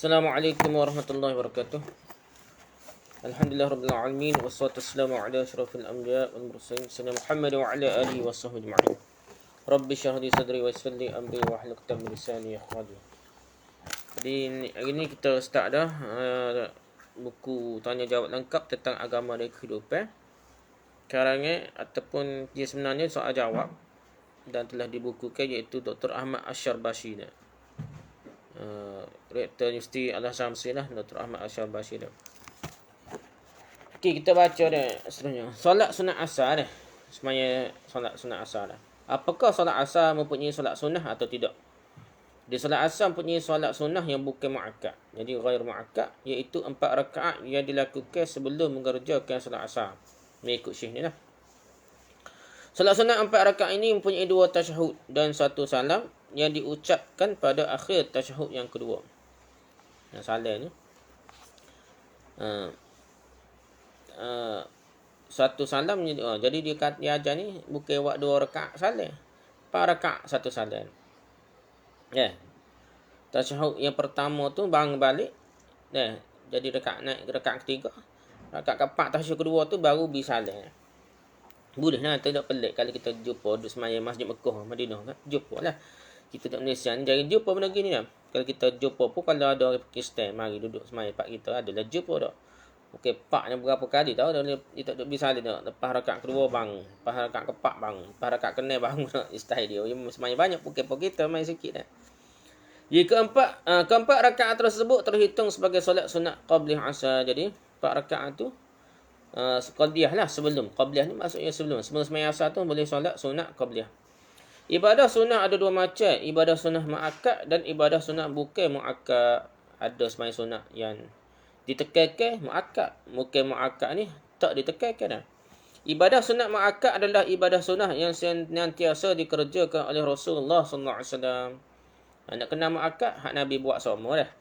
Assalamualaikum warahmatullahi wabarakatuh. Alhamdulillah rabbil alamin wassalatu wassalamu ala asyrafil anbiya wal mursalin sayyidina Muhammad wa ala alihi washabbihi ajma'in. Rabbi shrah li sadri wa yassir li amri wa hlul 'uqdatam min lisani yafqahu. Jadi hari ni kita start dah buku tanya jawab lengkap tentang agama dan kehidupan. Karangan ataupun dia sebenarnya soal jawab dan telah dibukukan iaitu Dr. Ahmad Asyarbashi dah. Rektor Universiti Al-Azhar Mesir lah, Dr. Ahmad Asyarbashi dah. Okey, kita baca dah seterusnya. Solat sunat asar dah. Semaya solat sunat asar dah. Apakah solat asar mempunyai solat sunnah atau tidak? Di solat asar mempunyai solat sunnah yang bukan muakkad. Jadi ghair muakkad, iaitu 4 rakaat yang dilakukan sebelum mengerjakan solat asar. Mengikut syekh ni lah. Solat sunat 4 rakaat ini mempunyai 2 tasyahud dan 1 salam yang diucapkan pada akhir tasyahud yang kedua. Yang salam ni. Satu salam jadi dia ajar ni bukan buat 2 rakaat salam. 4 rakaat 1 salam. Ya. Tasyahud yang pertama tu bangun balik. Jadi rakaat naik rakaat ketiga. Rakaat keempat tasyahud kedua tu baru bisalam. Boleh lah, tidak pelik kalau kita jumpa di semaya Masjid Mekah, Madinah kan. Jumpa lah. Kita tak Malaysia ni jangan jumpa benda gini lah. Kalau kita jumpa pun kalau ada orang Pakistan mari duduk semaya pak kita adalah jumpa dah. Okey, pak ni berapa kali tahu dia tak duduk bisalam dah. Lepas rakaat kedua bang, lepas rakaat keempat bang, lepas rakaat keenam bang istihad dia. Semaya banyak pukul kita main sikit dah. Jika keempat rakaat tersebut terhitung sebagai solat sunat qabliyah asar. Jadi 4 rakaat tu qabliyah lah sebelum. Qabliyah ni maksudnya sebelum sembahyang asar tu boleh solat sunat qabliyah. Ibadah sunat ada 2 macam, ibadah sunat muakkad dan ibadah sunat bukan muakkad. Ada sembahyang sunat yang ditekankan muakkad, bukan muakkad ni tak ditekankan dah. Ibadah sunat muakkad adalah ibadah sunat yang senantiasa dikerjakan oleh Rasulullah sallallahu alaihi wasallam. Nak kena muakkad hak Nabi buat semua dah.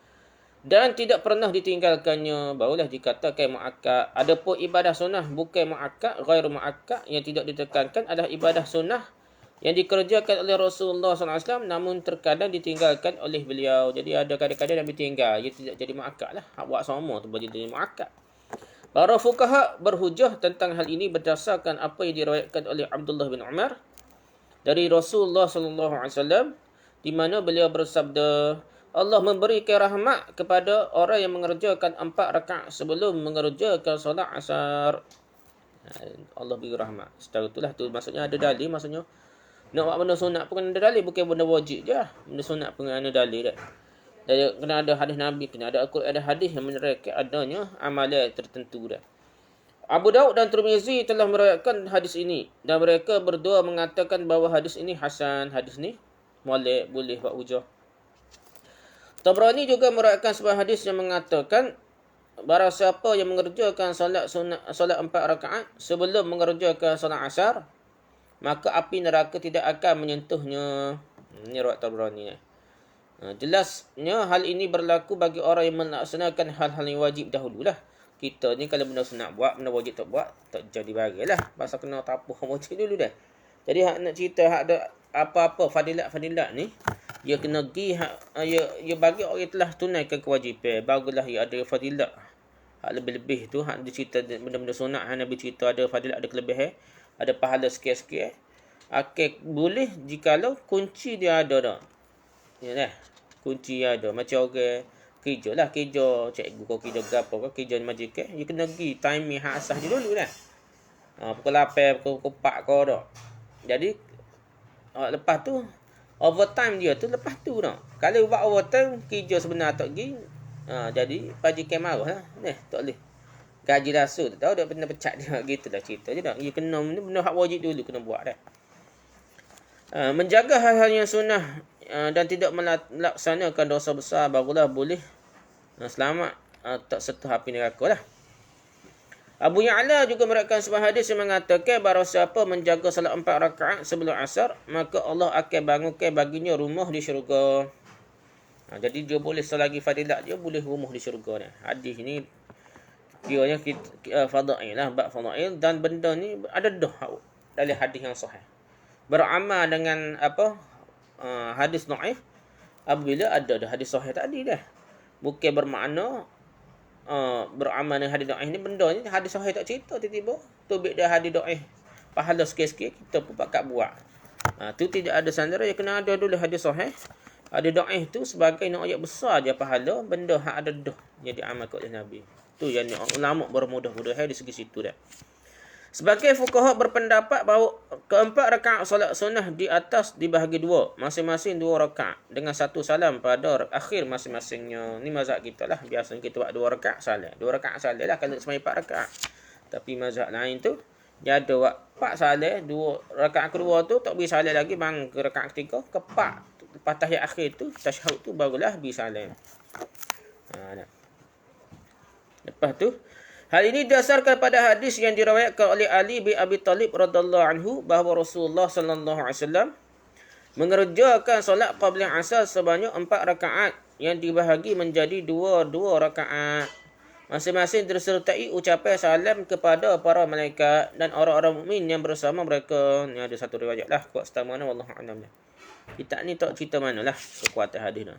Dan tidak pernah ditinggalkannya, barulah dikatakan muakkad. Adapun ibadah sunnah bukan muakkad, ghair muakkad yang tidak ditekankan adalah ibadah sunnah yang dikerjakan oleh Rasulullah SAW namun terkadang ditinggalkan oleh beliau. Jadi ada kadang-kadang Nabi tinggal, ia tidak jadi muakkad lah. Hak buat semua tu boleh jadi muakkad. Para fuqaha berhujah tentang hal ini berdasarkan apa yang diriwayatkan oleh Abdullah bin Umar dari Rasulullah SAW, di mana beliau bersabda, Allah memberikan rahmat kepada orang yang mengerjakan 4 rakaat sebelum mengerjakan solat asar. Allah beri rahmat. Setelah itulah tu maksudnya ada dalil, maksudnya nak buat benda sunat pun kena ada dalil, bukan benda wajib je. Benda sunat pun kena ada dalil dah. Dan kena ada hadis Nabi, kena ada Al-Quran, ada hadis yang menerangkan adanya amalan tertentu dah. Abu Daud dan Tirmizi telah meriwayatkan hadis ini dan mereka berdua mengatakan bahawa hadis ini hasan. Hadis ni boleh buat hujah. Tabrani juga meriwayatkan sebuah hadis yang mengatakan barang siapa yang mengerjakan solat 4 rakaat sebelum mengerjakan solat asar, maka api neraka tidak akan menyentuhnya. Ini riwayat Tabrani. Jelasnya hal ini berlaku bagi orang yang melaksanakan hal-hal yang wajib dahululah. Kita ni kalau benda sunat buat, benda wajib tak buat, tak jadi bagilah. Pasal kena tapuh wajib dulu dah. Jadi hak nak cerita hak ada apa-apa fadilat-fadilat ni, dia kena pergi dia bagi orang yang telah tunaikan kewajipan. Barulah dia ada fadilat. Hak lebih-lebih tu hak dia cerita benda-benda sunat, hak Nabi cerita ada fadilat, ada kelebihan, ada pahala sikit-sikit. Boleh jikalau kunci dia ada dah. Ya dah. Kunci ada macam orang kerja lah, kerja cikgu kau kerja gapo kau kerja majikan, dia kena pergi timing hak asas dia dulu dah. Pukul 8 pukul 4 kau dah. Jadi lepas tu overtime dia tu lepas tu dah. Kalau buat overtime kerja sebenar tak pergi, jadi majikan marah lah. Tak boleh. Gaji rasa tu tahu dia pernah pecat dia gitulah cerita je dah. Dia kena benda hak wajib dulu kena buat dah. Menjaga hal-hal yang sunnah dan tidak melaksanakan dosa besar barulah boleh selamat tak sentuh api neraka lah. Abu Ya'la juga meriwayatkan sebuah hadis yang mengatakan bahawa siapa menjaga salat 4 rakaat sebelum asar, maka Allah akan bangunkan baginya rumah di syurga. Jadi dia boleh selagi fadilat dia boleh rumah di syurga ni. Hadis ni kiranya fadail lah, bab fadail, dan benda ni ada dah dalam hadis yang sahih. Beramal dengan hadis dhaif apabila ada dah hadis sahih tadi dah. Bukan bermakna beramal dengan hadis dhaif ni, benda ni hadis sahih tak cerita tiba-tiba tubik dia hadis dhaif pahala sikit-sikit kita pun pakat buat. Tu tidak ada sandera, yang kena ada dulu hadis sahih. Hadis dhaif tu sebagai nak ayat besar je pahala, benda hak ada dah jadi amal kat Nabi. Tu yang ulama bermudah-mudahan di segi situ dah. Sebagai fuqaha berpendapat bahawa keempat rakaat solat sunnah di atas dibahagi dua, masing-masing 2 rakaat dengan 1 salam pada akhir masing-masingnya. Ni mazhab kita lah. Biasanya kita buat 2 rakaat salam. 2 rakaat salam lah kalau semai 4 rakaat. Tapi mazhab lain tu dia ada buat 4 salam, 2 rakaat kedua tu tak beri salam lagi, bang ke rakaat ketiga, ke 4 lepas tahiyat akhir tu tasyahud tu barulah beri salam. Lepas tu hal ini dasarkan pada hadis yang diriwayatkan oleh Ali bin Abi Talib radhiyallahu anhu bahawa Rasulullah sallallahu alaihi wasallam mengerjakan solat qabla asar sebanyak 4 rakaat yang dibahagi menjadi 2 rakaat. Masing-masing disertai ucapan salam kepada para malaikat dan orang-orang mukmin yang bersama mereka. Ni ada satu riwayat lah kuat setama mana wallahu a'lam. Kita ni tak cerita manalah kekuatan hadis ni.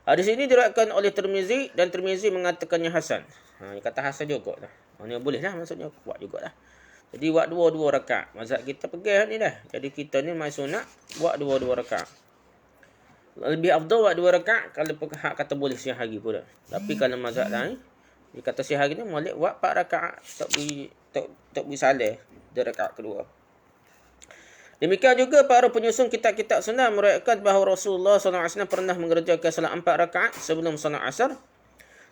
Hadis ini diriwayatkan oleh Tirmizi dan Tirmizi mengatakannya hasan. Dia kata hasan jugalah. Ni boleh lah, maksudnya kuat jugalah. Jadi buat 2 rakaat. Mazhab kita pegang ni dah. Jadi kita ni mai sunat buat 2 rakaat. Lebih afdal buat 2 rakaat kalau hak kata boleh siang hari pula. Tapi kalau mazhab lain dia kata siang hari ni molek buat 4 rakaat, tak beri salah di rakaat kedua. Demikian juga para penyusun kitab-kitab sunnah meriwayatkan bahawa Rasulullah SAW pernah mengerjakan salat 4 rakaat sebelum salat asar,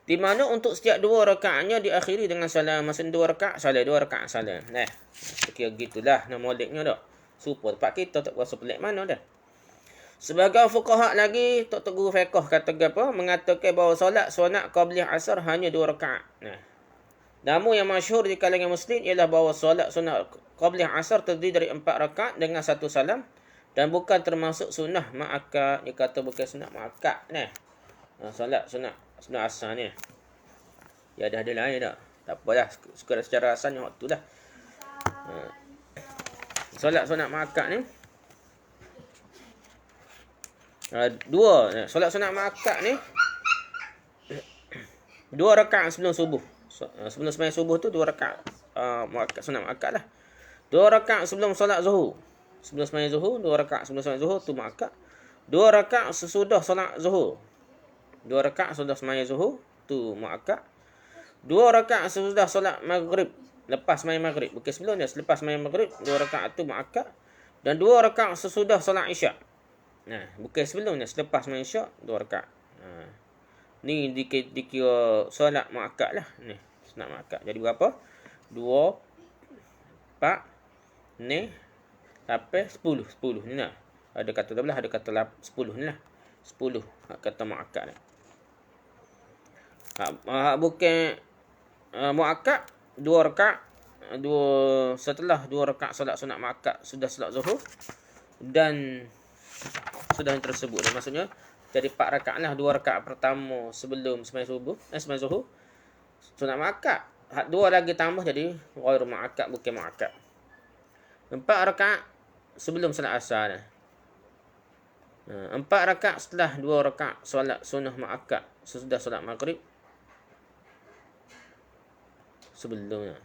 di mana untuk setiap 2 rakaatnya diakhiri dengan salam. Maksud 2 rakaat salam, 2 rakaat salam. Nah, kira gitulah nama moleknya dah. Supaya tempat kita tak berasa pelik mana dah. Sebagai fuqaha lagi, Tok Guru Fiqh kata apa? Mengatakan bahawa solat sunat qabla asar hanya 2 rakaat. Nah, namun yang masyhur di kalangan muslim ialah bahawa solat sunat qabla asar terdiri dari 4 rakaat dengan 1 salam dan bukan termasuk sunnah ma'akad. Dia kata bukan sunnah ma'akad ni. Solat sunat asar ni. Ya ada lain tak? Tak apalah, sekadar secara asalnya waktu dah. Solat sunat ma'akad ni solat sunat ma'akad ni 2 rakaat sebelum subuh. Sebelum sembahyang subuh tu 2 rakaat sunat ma'akad lah. 2 rakaat sebelum solat zuhur. Sebelum sembahyang zuhur, 2 rakaat sebelum solat zuhur tu ma'akad. 2 rakaat sesudah solat zuhur. 2 rakaat sesudah sembahyang zuhur tu ma'akad. 2 rakaat sesudah solat maghrib, lepas sembahyang maghrib. Bukan sebelum dia, selepas sembahyang maghrib 2 rakaat tu ma'akad. Dan 2 rakaat sesudah solat isyak. Nah, bukan sebelum dia, selepas sembahyang isyak 2 rakaat. Ni dikira solat ma'akad lah. Ni sunat ma'akad. Jadi berapa? 2 4 ni sampai 10 ni lah. Ada kata 12, ada kata 10 ni lah. 10 kata muakkad ni. Bukan muakkad 2 rakaat, setelah 2 rakaat solat sunat muakkad sudah solat zuhur dan sudah yang tersebut. Maksudnya jadi 4 rakaat lah. 2 rakaat pertama sebelum sembahyang zuhur sunat muakkad. 2 lagi tambah jadi ghairu muakkad, bukan muakkad. 4 rakaat sebelum solat asar. 4 rakaat setelah 2 rakaat solat sunnah muakkad sesudah solat maghrib sebelumnya.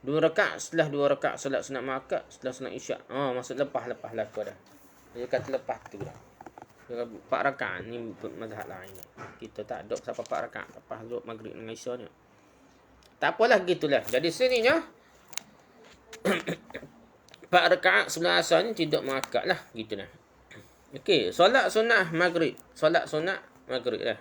2 rakaat setelah 2 rakaat solat sunat muakkad setelah solat isyak. Maksud lepas lah tu dah. Dia kata lepas tu dah. 4 rakaat ni mazhab lain. Kita tak ada siapa 4 rakaat lepas zuhur maghrib dengan isyak ni. Tak apalah gitulah. Jadi sininya 4 rakaat sebelum asar ni tidak muakkad lah gitulah. Okey, solat sunat maghrib. Solat sunat maghrib lah.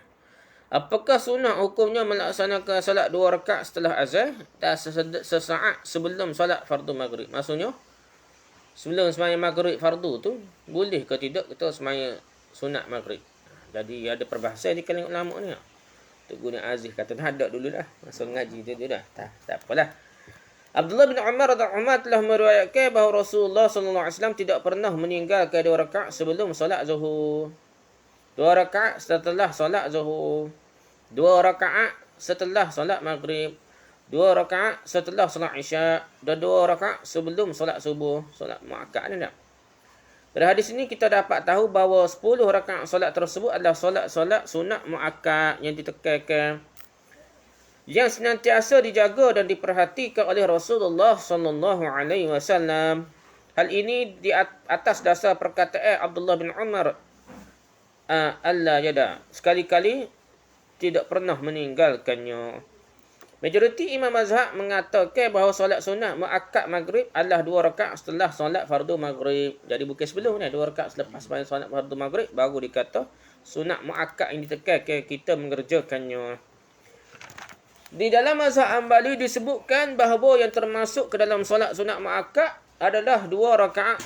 Apakah sunat hukumnya melaksanakan solat 2 rakaat setelah azan dan sesaat sebelum solat fardu maghrib? Maksudnya sebelum sembahyang maghrib fardu tu boleh ke tidak kita sembahyang sunat maghrib? Jadi ada perbahasan di kalangan ulama ni. Tok Guru Aziz kata tak ada dulu dah. Masa ngaji tu dah. Tak apalah. Abdullah bin Umar radhiyallahu telah meriwayatkan bahawa Rasulullah sallallahu alaihi wasallam tidak pernah meninggalkan 2 rakaat sebelum solat zuhur. 2 rakaat setelah solat zuhur. 2 rakaat setelah solat maghrib. 2 rakaat setelah solat isyak dan 2 rakaat sebelum solat subuh. Solat muakkad ni tak? Dari hadis ini kita dapat tahu bahawa 10 rakaat solat tersebut adalah solat-solat sunat muakkad yang ditekankan, yang senantiasa dijaga dan diperhatikan oleh Rasulullah sallallahu alaihi wasallam. Hal ini di atas dasar perkataan Abdullah bin Umar, Allah yada, sekali-kali tidak pernah meninggalkannya. Majoriti imam mazhab mengatakan bahawa solat sunat muakkad maghrib adalah 2 rakaat setelah solat fardu maghrib. Jadi bukan sebelum ni, 2 rakaat selepas solat fardu maghrib baru dikata sunat muakkad yang ditekankan kita mengerjakannya. Di dalam mazhab Hambali disebutkan bahawa yang termasuk ke dalam solat sunat muakkad adalah 2 rakaat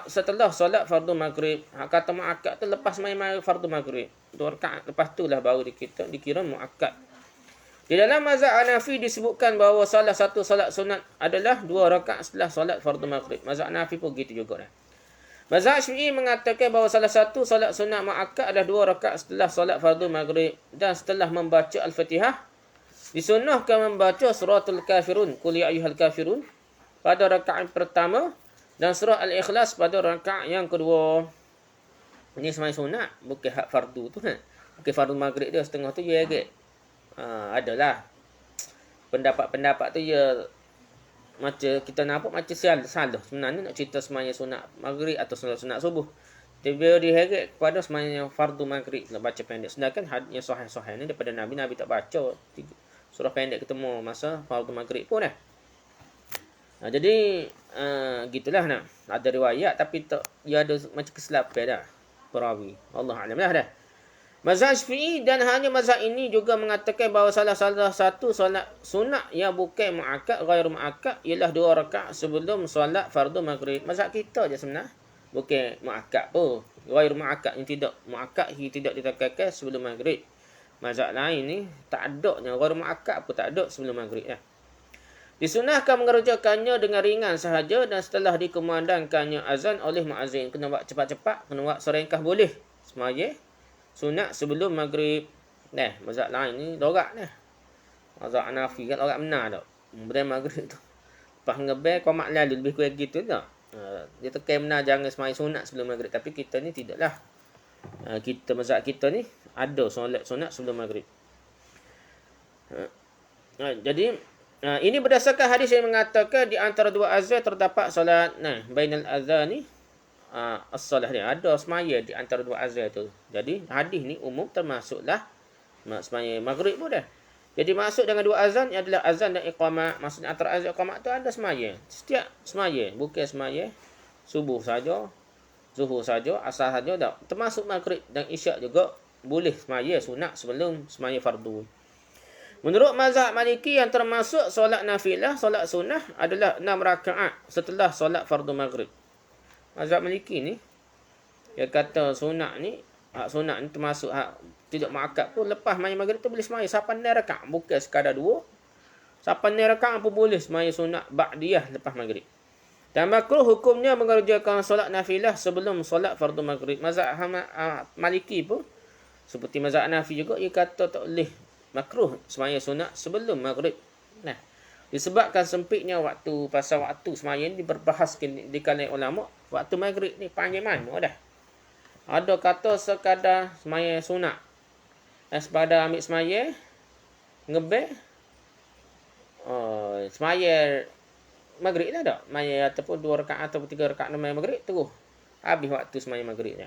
setelah solat fardu maghrib. Kata muakkad tu lepas main fardu maghrib. 2 rakaat lepas tu lah baru dikira muakkad. Di dalam mazhab Hanafi disebutkan bahawa salah satu solat sunat adalah 2 rakaat setelah solat fardu maghrib. Mazhab Hanafi pun gitu juga dah. Mazhab Syafi'i mengatakan bahawa salah satu solat sunat muakkad adalah 2 rakaat setelah solat fardu maghrib, dan setelah membaca Al-Fatihah disunnahkan membaca suratul kafirun, qul ya ayyuhal kafirun, pada rakaat pertama, dan surah Al-Ikhlas pada rakaat yang kedua. Ini semai sunat, bukan hak fardu tu kan. Bukan fardu maghrib dia setengah tu ya agak. Adalah pendapat-pendapat tu ya macam kita nampak macam salah. Sebenarnya nak cerita semaya sunat maghrib atau sunat subuh. Dia diheret kepada semaya fardu maghrib nak baca pendek. Sedangkan hadisnya sahih-sahih ni daripada Nabi tak baca surah pendek ketemu masa fardu maghrib pun dah. Jadi gitulah nak. Ada riwayat tapi tak dia ada macam kesilapan dah perawi. Allah alam lah dah. Mazhab Syafi'i dan hanya mazhab ini juga mengatakan bahawa salah satu solat sunat yang bukan muakkad, ghairu muakkad, ialah 2 rakaat sebelum solat fardu maghrib. Mazhab kita je sebenarnya bukan muakkad pun. Ghairu muakkad yang tidak muakkad, yang tidak ditekankan sebelum maghrib. Mazhab lain ni tak ada nya ghairu muakkad pun tak ada sebelum maghrib dah. Disunahkan mengerjakannya dengan ringan sahaja, dan setelah dikumandangkannya azan oleh muazzin. Kena buat cepat-cepat, kena buat serengkah boleh. Semaya sunat sebelum maghrib. Mazhab lain ni dorak dah. Mazhab Hanafi kan dorak benar tak. Berdaya maghrib tu. Lepas ngebel qomat lalu lebih kurang gitu tak. Dia tekan benar jangan semaya sunat sebelum maghrib. Tapi kita ni tidaklah. Mazhab kita ni ada solat sunat sebelum maghrib. Jadi ini berdasarkan hadis yang mengatakan di antara 2 azan terdapat solat bainal azan ni as-salah ni ada semaya di antara 2 azan tu. Jadi hadis ni umum termasuklah semaya maghrib pun dah. Jadi maksud dengan 2 azan adalah azan dan iqamah. Maksudnya antara azan iqamah tu ada semaya. Setiap semaya, bukan semaya subuh saja, zuhur saja, asar saja tak. Termasuk maghrib dan isyak juga boleh semaya sunat sebelum semaya fardu. Menurut mazhab Maliki yang termasuk solat nafilah, solat sunnah adalah 6 rakaat setelah solat fardu maghrib. Mazhab Maliki ni dia kata sunat ni, hak sunat ni termasuk hak tidak muakkad pun lepas semaya maghrib tu boleh semaya 8 rakaat, bukan sekadar 2. 8 rakaat pun boleh semaya sunat ba'diyah lepas maghrib. Dan makruh hukumnya mengerjakan solat nafilah sebelum solat fardu maghrib. Mazhab Maliki pun seperti mazhab Hanafi juga dia kata tak boleh, makruh semaya sunat sebelum maghrib. Disebabkan sempitnya waktu, pasal waktu semaya ni diperbahaskan di kalangan ulama. Waktu maghrib ni panjang mana dah. Ada kata sekadar semaya sunat. Sekadar ambil semaya, ngebel, semaya maghrib lah tak. Semaya ataupun 2 rakaat ataupun 3 rakaat semaya maghrib terus. Habis waktu semaya maghrib ni.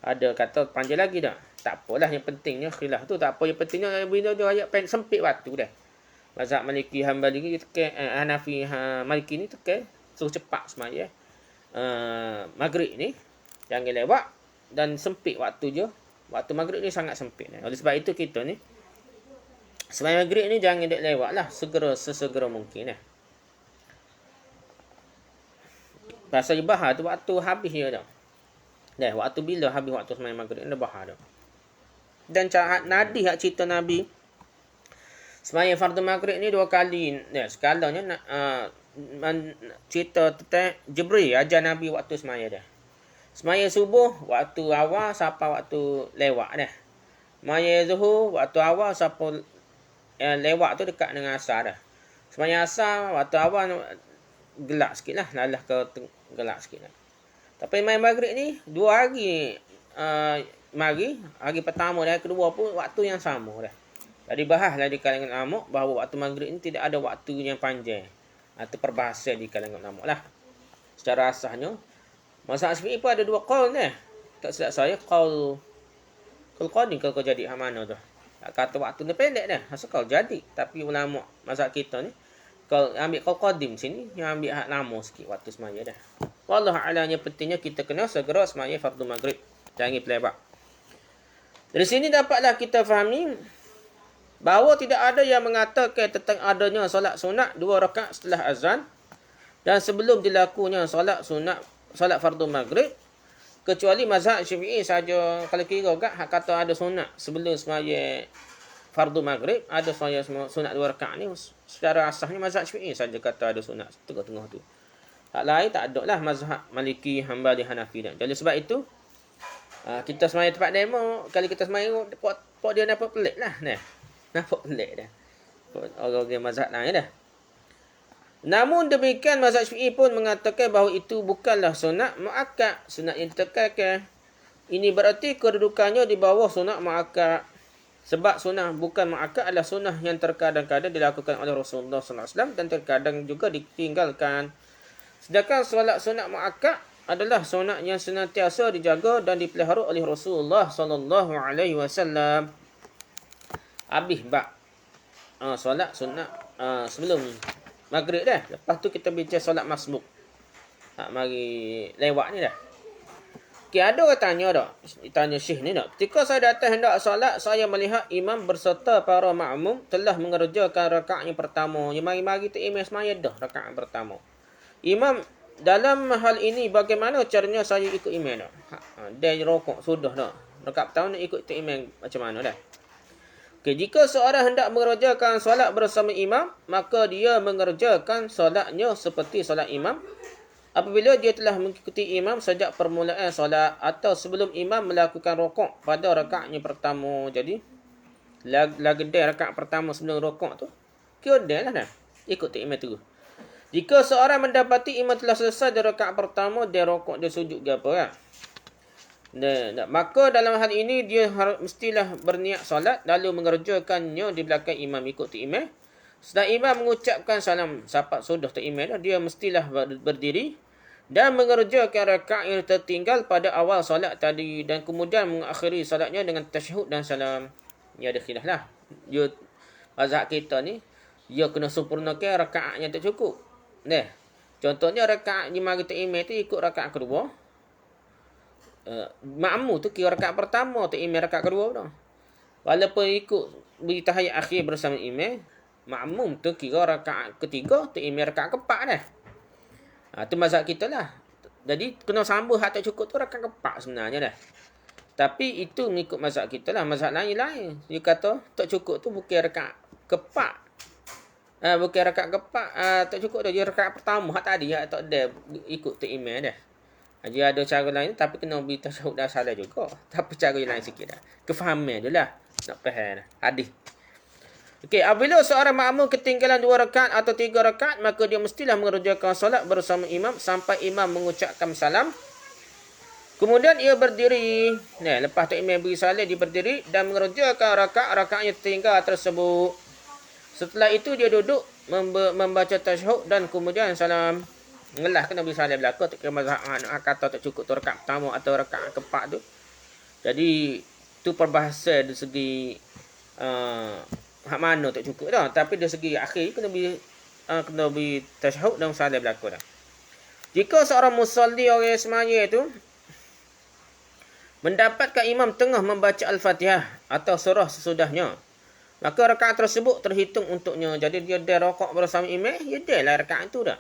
Ada kata panjang lagi tak. Tak apalah, yang pentingnya khilaf tu tak apa. Yang pentingnya bila dia ayat sempit waktu dah. Mazhab Maliki Hambali ni tekan, Hanafi Maliki ni tekan suruh cepat semaya maghrib ni jangan lewat, dan sempit waktu je. Waktu maghrib ni sangat sempit. Oleh sebab itu kita ni semaya maghrib ni jangan dek lewat lah, sesegera mungkin lah. Pasal bahar tu waktu habis dia dah. Waktu bila habis waktu semaya maghrib ni bahar dah. Dan nadi hak cerita Nabi semaya fardu maghrib ni 2 kali. Sekalanya cerita tentang Jibril ajar Nabi waktu semaya dah. Semaya subuh waktu awal sampai waktu lewat dah. Semaya zuhur waktu awal sampai lewat tu dekat dengan asar dah. Semaya asar waktu awal gelap sikit lah. Lalah ke gelap sikit lah. Tapi main maghrib ni 2 hari hari pertama dan hari kedua pun waktu yang sama dah. Jadi bahaslah di kalangan ulama bahawa waktu maghrib ni tidak ada waktu yang panjang. Itu perbahasan di kalangan ulama lah. Secara asasnya mazhab Syafi'i pun ada 2 qaul ni. Tak silap saya qaul qadim kalau jadi hak mana tu. Kata waktu ni pendek dah. Asal kau jadi. Tapi ulama mazhab kita ni kalau ambil qaul qadim sini, yang ambil hak lama sikit waktu semaya dah. Wallahu a'lam, yang pentingnya kita kena segera semaya fardu maghrib. Jangan pelebak. Dari sini dapatlah kita fahami bahawa tidak ada yang mengatakan tentang adanya solat sunat 2 rakaat setelah azan dan sebelum dilakunya solat sunat, solat fardu maghrib, kecuali mazhab Syafi'i saja. Kalau kira gak hak kata ada sunat sebelum semaya fardu maghrib, ada semaya sunat 2 rakaat ni, secara asasnya mazhab Syafi'i saja kata ada sunat tengah-tengah tu. Hak lain tak ada lah mazhab Maliki, Hambali, Hanafi dah. Jadi sebab itu kita semaya tempat demo, kali kita semaya pok dia nampak pelik lah nah. Nampak pelik dah. Orang mazhab lain dah. Namun demikian mazhab Syafi'i pun mengatakan bahawa itu bukanlah sunat muakkad, sunat yang ditekankan. Ini berarti kedudukannya di bawah sunat muakkad. Sebab sunnah bukan muakkad adalah sunnah yang terkadang-kadang dilakukan oleh Rasulullah SAW dan terkadang juga ditinggalkan. Sedangkan solat sunat muakkad adalah sunat yang senantiasa dijaga dan dipelihara oleh Rasulullah SAW. Habis bab solat sunat sebelum maghrib dah. Lepas tu kita bincang solat masbuk. Mari lewat ni dah. Okay, ada orang tanya dah. Tanya Syekh ni dah. Ketika saya datang hendak solat, saya melihat imam berserta para makmum telah mengerjakan rakaat yang pertama. Yang mari-mari tu imam semaya dah rakaat pertama. Imam dalam hal ini bagaimana caranya saya ikut imam dah? Dia rokok sudah dah. Rakaat pertama nak ikut imam macam mana dah? Okay, jika seorang hendak mengerjakan solat bersama imam, maka dia mengerjakan solatnya seperti solat imam. Apabila dia telah mengikuti imam sejak permulaan solat atau sebelum imam melakukan rokok pada rakaat yang pertama. Jadi, lagi dia rakaat pertama sebelum rokok tu, kira dia lah dah. Ikut imam tu. Jika seorang mendapati imam telah selesai dari rakaat pertama, dia rokok, dia sujud ke apa kan? Maka dalam hal ini dia mestilah berniat solat lalu mengerjakannya di belakang imam, ikut imam. Setelah imam mengucapkan salam sapat sudah tu imam, dia mestilah berdiri dan mengerjakan rakaat yang tertinggal pada awal solat tadi dan kemudian mengakhiri solatnya dengan tasyahud dan salam. Ni ada khilaf lah. Mazhab kita ni, dia kena sempurnakan rakaat yang tak cukup. Contohnya rakaat di mari imam tu ikut rakaat kedua. Makmum tu kira rakaat pertama, tu imam rakaat kedua dah. Walaupun ikut beri tahiyat akhir bersama imam, makmum tu kira rakaat ketiga, tu imam rakaat keempat dah. Tu mazhab kita lah. Jadi kena sambung hak tak cukup tu rakaat keempat sebenarnya dah. Tapi itu mengikut mazhab kita lah. Mazhab lain. Dia kata tak cukup tu bukan rakaat keempat. Bukan rakaat keempat, tak cukup dah. Dia rakaat pertama hak tadi hak tak ada ikut tu imam dah. Dia ada cara lain tapi kena beri tasyahud dah salah juga. Tapi cara lain sikit dah. Kefahaman je lah. Nak faham dah. Hadis. Okey, apabila seorang makmum ketinggalan 2 rakaat atau 3 rakaat, maka dia mestilah mengerjakan solat bersama imam sampai imam mengucapkan salam. Kemudian ia berdiri. Lepas tu imam beri salam, dia berdiri dan mengerjakan rakaat-rakaat yang tertinggal tersebut. Setelah itu dia duduk membaca tasyahud dan kemudian salam. Ngelah kena beri salam belaka, tak kira mazhab kata tak cukup tu rakaat pertama atau rakaat keempat tu. Jadi tu perbahasan dari segi hak mana tak cukup dah, tapi dari segi akhir kena beri tasyahud dan salam berlaku dah. Jika seorang musalli orang semaya tu mendapatkan imam tengah membaca al-Fatihah atau surah sesudahnya, maka rakaat tersebut terhitung untuknya. Jadi dia rakaat bersama imam, dia lah rakaat tu dah.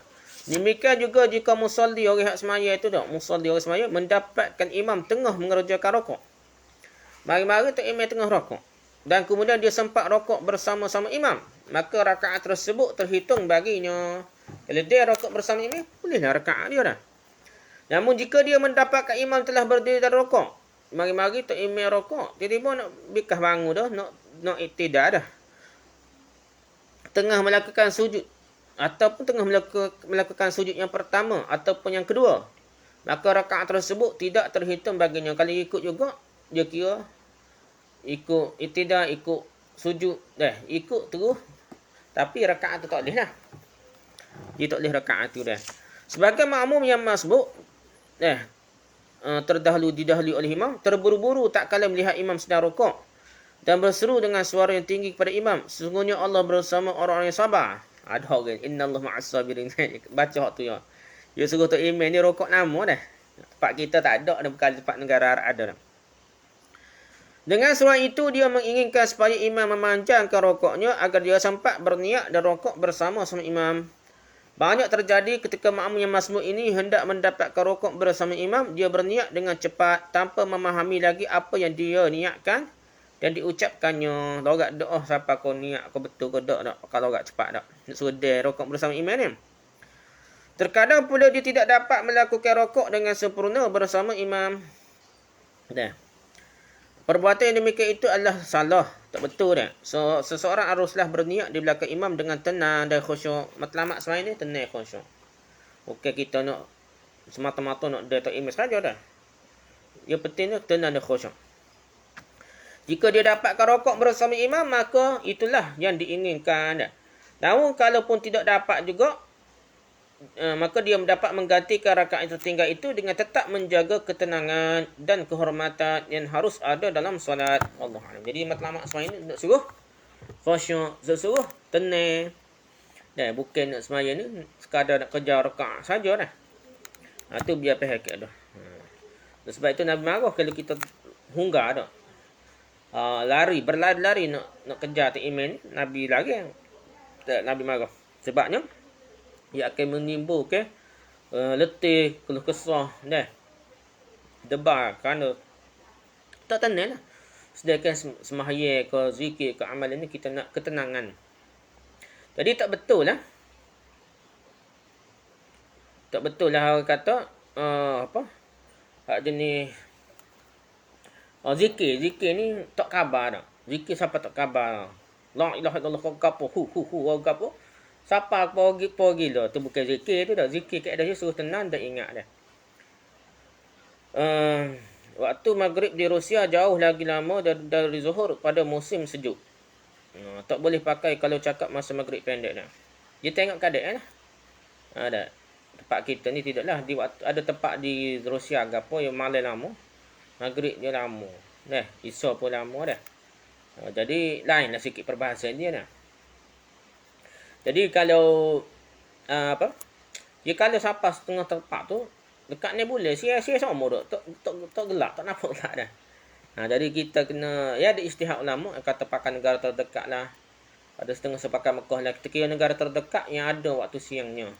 Demikian juga jika musalli orang semaya tu dah, musalli orang semaya mendapatkan imam tengah mengerjakan rakaat. Mari-mari tu imam tengah rakaat. Dan kemudian dia sempat rokok bersama-sama imam, maka rakaat tersebut terhitung baginya. Kalau dia rokok bersama imam, bolehlah rakaat dia dah. Namun jika dia mendapatkan imam telah berdiri dan rokok, mari-mari tu imam rokok, tiba-tiba nak bikah bangun dah, nak iktidak dah. Tengah melakukan sujud, ataupun tengah melakukan sujud yang pertama, ataupun yang kedua. maka rakaat tersebut tidak terhitung baginya. Kalau ikut juga, dia kira ikut iktidak, ikut sujud, ikut terus. Tapi rakaat tu tak boleh lah. Dia tak boleh rakaat tu dah. Sebagai makmum yang masbuk, didahului oleh imam, terburu-buru tak kala melihat imam sedang rukuk dan berseru dengan suara yang tinggi kepada imam, sesungguhnya Allah bersama orang-orang yang sabar. Ada orang, innallaha ma'as sabirin. Baca hak tu ya. Dia suruh tu imam ni rukuk nama dah. Tempat kita tak ada, bukan tempat negara Arab ada dah. Dengan suara itu, dia menginginkan supaya imam memanjangkan rokoknya agar dia sempat berniat dan rokok bersama sama imam. Banyak terjadi ketika makmum yang masmuk ini hendak mendapatkan rokok bersama imam, dia berniat dengan cepat tanpa memahami lagi apa yang dia niatkan dan diucapkannya. Lorak doa siapa kau niat kau betul kau tak kalau lorak cepat tak. Nak suruh dia rokok bersama imam ni. Terkadang pula dia tidak dapat melakukan rokok dengan sempurna bersama imam. Perbuatan yang demikian itu adalah salah, tak betul dah. So, seseorang haruslah berniat di belakang imam dengan tenang dan khusyuk. Matlamat selain ni tenang khusyuk. Okey, kita nak semata-mata nak dia tak imam saja dah. Yang pentingnya tenang dan khusyuk. Jika dia dapatkan rokok bersama imam, maka itulah yang diinginkan dah. Namun kalaupun tidak dapat juga, maka dia dapat menggantikan rakaat yang tertinggal itu dengan tetap menjaga ketenangan dan kehormatan yang harus ada dalam solat. Allahuakbar. Jadi matlamat sembahyang ni nak suruh khusyuk, suruh tenang. Bukan nak sembahyang ni sekadar nak kejar rakaat saja dah. Itu biar pihak dah. Sebab itu Nabi marah kalau kita hunggah dah. Berlari-lari nak kejar tu imam ni, Nabi lagi. Nabi marah. Sebabnya ia akan menimbulkan letih, keluh kesah, debar kerana tak tenang lah. Sedangkan sembahyang ke zikir ke amalan ni kita nak ketenangan. Jadi tak betul lah. Tak betul lah orang kata hak jenis zikir ni tak khabar dah. Zikir siapa tak khabar. La ilaha illallah gapo gapo. Siapa pergi lah. Tu bukan zikir tu dah. Zikir kaedah dia suruh tenang dan ingat dah. Waktu maghrib di Rusia jauh lagi lama dari zuhur pada musim sejuk. Tak boleh pakai kalau cakap masa maghrib pendek dah. Dia tengok keadaan lah. Ada. Tempat kita ni tidaklah. Ada tempat di Rusia gapo yang malam lama. Maghrib dia lama. Isya pun lama dah. Jadi lain lah sikit perbahasan dia dah. Jadi kalau kalau siapa setengah tempat tu dekat ni boleh sia-sia sama tak gelap, tak nampak gelap dah. Jadi kita kena ada istihad ulama kata pakai negara terdekat lah. Ada setengah sepakat Mekah lah. Kita kira negara terdekat yang ada waktu siangnya.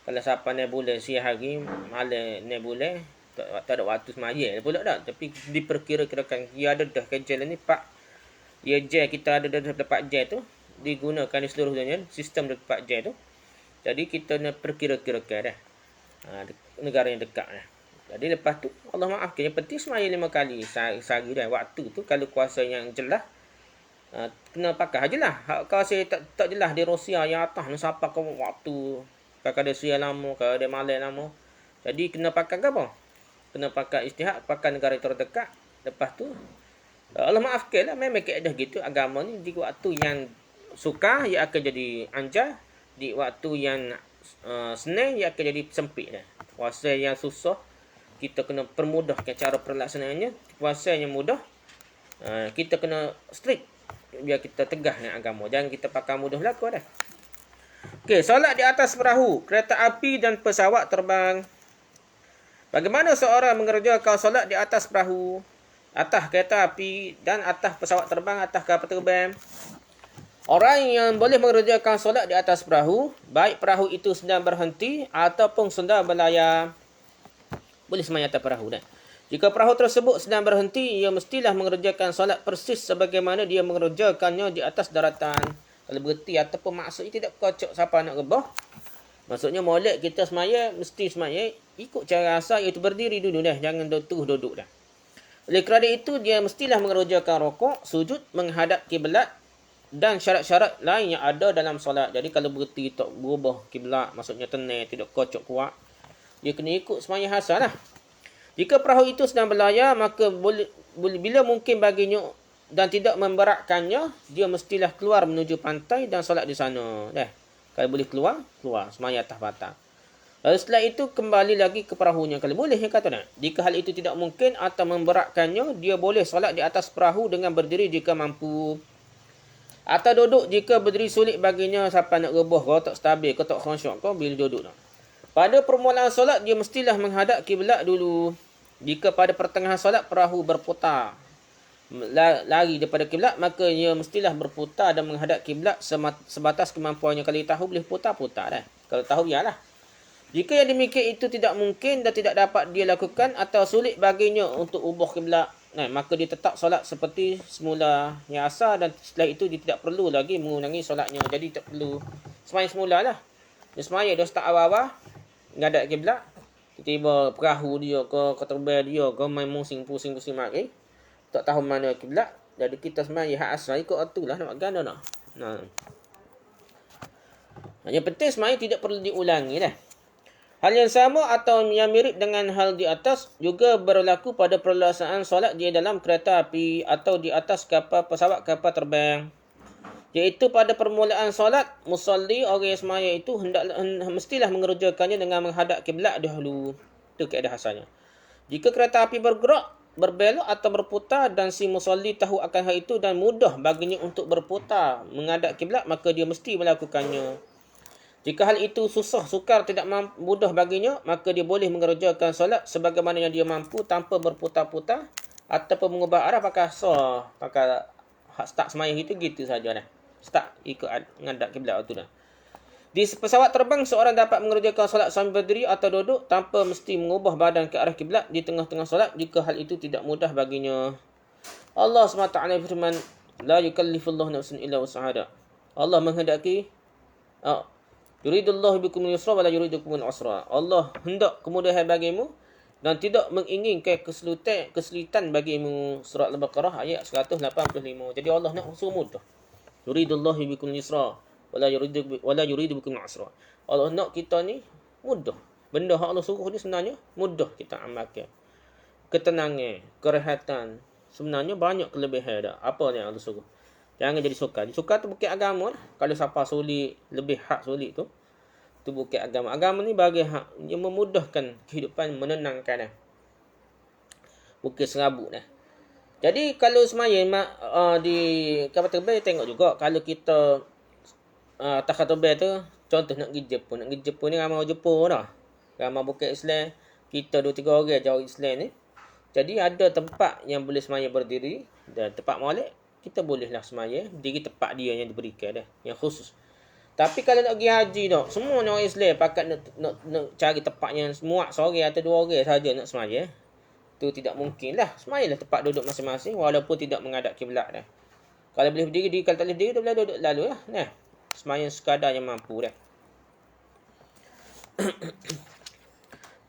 Kalau siapa ni boleh siang hari, malam ni boleh, tak ada waktu semaya pula dah. Tapi diperkira-kirakan dia ada dah kerja ni pak. Dia je kita ada dah dapat je tu digunakan di seluruh dunia sistem dekat je tu. Jadi kita nak perkira-kirakan dah. Negara yang dekat dah. Jadi lepas tu Allah maafkan yang penting sembahyang 5 kali sehari dah. Waktu tu kalau kuasa yang jelas kena pakai ajalah. Kalau saya tak jelas di Rusia yang atas ni siapa kau waktu kadang ada siang lama, kadang ada malam lama. Jadi kena pakai apa? Kena pakai istihad, pakai negara terdekat. Lepas tu Allah maafkan lah, memang kaedah gitu agama ni. Di waktu yang suka ia akan jadi anjar, di waktu yang senang ia akan jadi sempit dah. Puasa yang susah kita kena permudahkan cara perlaksanaannya. Puasa yang mudah kita kena strict biar kita tegah dengan agama. Jangan kita pakai mudah laku dah. Okey, solat di atas perahu, kereta api dan pesawat terbang. Bagaimana seorang mengerjakan solat di atas perahu, atas kereta api dan atas pesawat terbang, atas kapal terbang? Orang yang boleh mengerjakan solat di atas perahu, baik perahu itu sedang berhenti ataupun sedang berlayar, boleh sembahyang atas perahu dah. Jika perahu tersebut sedang berhenti, ia mestilah mengerjakan solat persis sebagaimana dia mengerjakannya di atas daratan. Kalau berhenti ataupun maksudnya tidak kocok siapa nak rebah. Maksudnya molek kita sembahyang, mesti sembahyang ikut cara asal, iaitu berdiri dulu dah, jangan terus duduk dah. Oleh kerana itu, dia mestilah mengerjakan rukuk, sujud, menghadap kiblat dan syarat-syarat lain yang ada dalam solat. Jadi kalau berhenti tak berubah kiblat, maksudnya tenang, tidak kocok kuat, Dia kena ikut sembahyang asar lah. Jika perahu itu sedang berlayar, maka bila mungkin baginya dan tidak memberatkannya, dia mestilah keluar menuju pantai dan solat di sana. Kalau boleh keluar, sembahyang atas patang. Lalu setelah itu kembali lagi ke perahunya. Kalau boleh, yang kata nak. Jika hal itu tidak mungkin atau memberatkannya, dia boleh solat di atas perahu dengan berdiri jika mampu. Atau duduk jika berdiri sulit baginya sampai nak rebuh, kalau tak stabil, kalau tak khusyuk kau bila duduk nak. Pada permulaan solat, dia mestilah menghadap kiblat dulu. Jika pada pertengahan solat perahu berputar, lari daripada kiblat, maka dia mestilah berputar dan menghadap kiblat sebatas kemampuannya. Kalau dia tahu boleh putar dah. Kalau tahu biarlah. Jika yang demikian itu tidak mungkin dan tidak dapat dia lakukan atau sulit baginya untuk ubah kiblat, maka dia tetap solat seperti semula yang asal, dan setelah itu dia tidak perlu lagi mengulangi solatnya. Jadi tak perlu sembahyang semula lah. Dia sembahyang dah start awal-awal menghadap kiblat, tiba-tiba perahu dia ke terbang dia ke main pusing mari, tak tahu mana kiblat. Jadi kita sembahyang hak asal ikut atulah nak gana nak. Yang penting sembahyang tidak perlu diulangi dah. Hal yang sama atau yang mirip dengan hal di atas juga berlaku pada pelaksanaan solat di dalam kereta api atau di atas pesawat kapal terbang. Iaitu pada permulaan solat, musalli orang yang sembahyang itu mestilah mengerjakannya dengan menghadap kiblat dahulu. Itu keadaan asalnya. Jika kereta api bergerak, berbelok atau berputar dan si musalli tahu akan hal itu dan mudah baginya untuk berputar menghadap kiblat, maka dia mesti melakukannya. Jika hal itu sukar tidak mudah baginya, maka dia boleh mengerjakan solat sebagaimana yang dia mampu tanpa berputar-putar ataupun mengubah arah pakai asar. Pakai start sembahyang itu gitu saja dah. Start ikut menghadap kiblat tu dah. Di pesawat terbang, seorang dapat mengerjakan solat sambil berdiri atau duduk tanpa mesti mengubah badan ke arah kiblat di tengah-tengah solat jika hal itu tidak mudah baginya. Allah SWT firman, la yukallifullahu nafsan illa wus'aha. Allah menghendaki yuridullahu bikumul yusra wa la yuridu bikumul usra. Allah hendak kemudahan bagimu dan tidak menginginkan kesulitan bagimu. Surah Al-Baqarah ayat 185. Jadi Allah nak suruh mudah. Yuridullahu bikumul yusra wa la yuridu bikumul usra. Allah nak kita ni mudah. Benda yang Allah suruh ni sebenarnya mudah kita amalkan. Ketenangan, kerehatan, sebenarnya banyak kelebihan dah. Apa yang Allah suruh? Jangan jadi sukar. Sukar tu bukan agama lah. Kalau siapa sulit, lebih hak sulit tu bukan agama. Agama ni bagi hak yang memudahkan kehidupan, menenangkan dah. Bukan serabut dah. Jadi kalau sembahyang di kapal terbang, tengok juga kalau kita atas kapal terbang tu, contoh nak pergi Jepun. Nak pergi Jepun ni ramai orang Jepun dah. Ramai bukan Islam. Kita 2-3 orang jauh Islam ni. Jadi ada tempat yang boleh sembahyang berdiri dan tempat molek kita bolehlah sembahyang diri tempat dia yang diberikan dah, yang khusus. Tapi kalau nak pergi haji dah, semua orang Islam pakat nak cari tempat yang muat seorang atau 2 orang saja nak sembahyang. Tu tidak mungkin lah. Sembahyanglah tempat duduk masing-masing walaupun tidak menghadap kiblat dah. Kalau boleh berdiri, kalau tak boleh berdiri, boleh duduk lalu lah. Sembahyang sekadar yang mampu dah.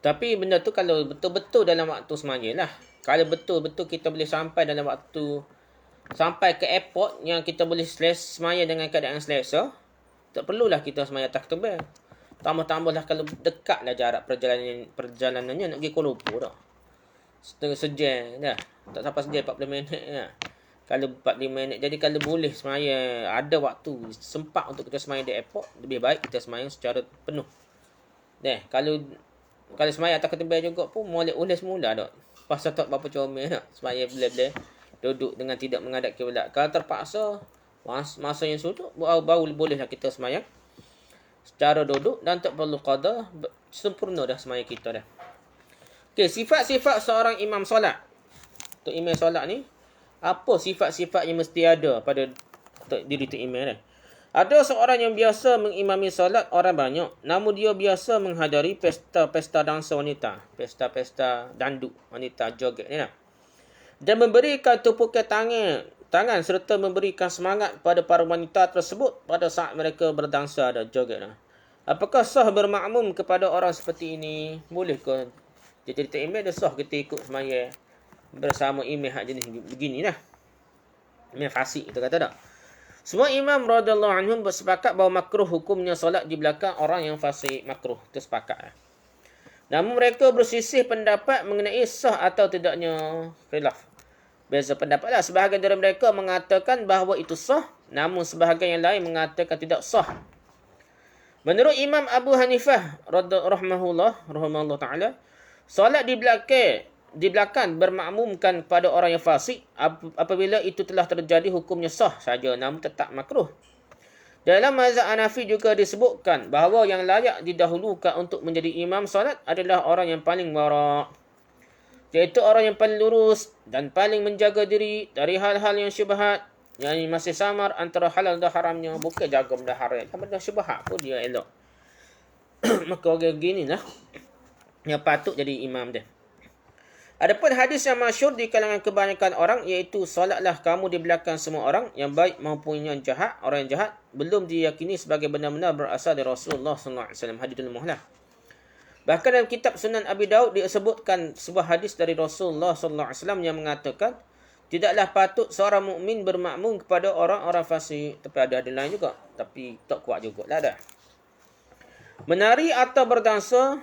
Tapi benda tu kalau betul-betul dalam waktu sembahyang lah. Kalau betul-betul kita boleh sampai dalam waktu, sampai ke airport yang kita boleh sembahyang dengan keadaan selesa, tak perlulah kita sembahyang atas terbang. Tambah-tambahlah kalau dekatlah jarak perjalanannya nak pergi Kuala Lumpur dah. Setengah sejam dah. Tak sampai sejam, 40 minit dah. Kalau 45 minit. Jadi kalau boleh sembahyang, ada waktu sempat untuk kita sembahyang di airport, lebih baik kita sembahyang secara penuh. Kalau sembahyang atas terbang juga pun boleh semula dah. Pasal tak berapa comel nak sembahyang boleh duduk dengan tidak menghadap kiblat. Kalau terpaksa masa yang sudut, baru bolehlah kita sembahyang secara duduk dan tak perlu qada, sempurna dah sembahyang kita dah. Okey, sifat-sifat seorang imam solat. Untuk imam solat ni, apa sifat-sifat yang mesti ada pada diri tu imam dah? Ada seorang yang biasa mengimami solat orang banyak, namun dia biasa menghadiri pesta-pesta dansa wanita, pesta-pesta danduk wanita joget ni lah. Dan memberikan tumpukan tangan serta memberikan semangat pada para wanita tersebut pada saat mereka berdansa dan joget. Apakah sah bermakmum kepada orang seperti ini? Boleh ke cerita imam dia sah kita ikut sembahyang bersama imam hak jenis begini lah. Imam fasik kita kata tak? Semua imam radhiyallahu anhum bersepakat bahawa makruh hukumnya solat di belakang orang yang fasik. Makruh, itu sepakat. Namun mereka bersisih pendapat mengenai sah atau tidaknya khilaf. Beza pendapat lah. Sebahagian dari mereka mengatakan bahawa itu sah. Namun sebahagian yang lain mengatakan tidak sah. Menurut Imam Abu Hanifah rahimahullah ta'ala, solat di belakang bermakmumkan pada orang yang fasik apabila itu telah terjadi hukumnya sah saja, namun tetap makruh. Dalam mazhab Hanafi juga disebutkan bahawa yang layak didahulukan untuk menjadi imam solat adalah orang yang paling wara', iaitu orang yang paling lurus dan paling menjaga diri dari hal-hal yang syubhat, yang masih samar antara halal dan haramnya, bukan jaga benda haram. Benda syubhat pun dia elok. Maka orang gini lah yang patut jadi imam dia. Adapun hadis yang masyhur di kalangan kebanyakan orang, iaitu solatlah kamu di belakang semua orang, yang baik maupun yang jahat, orang yang jahat, belum diyakini sebagai benar-benar berasal dari Rasulullah SAW. Hadithul muhlah. Bahkan dalam kitab Sunan Abi Daud disebutkan sebuah hadis dari Rasulullah SAW yang mengatakan, tidaklah patut seorang mukmin bermakmum kepada orang-orang fasik. Tapi ada lain juga, tapi tak kuat jugalah dah. Menari atau berdansa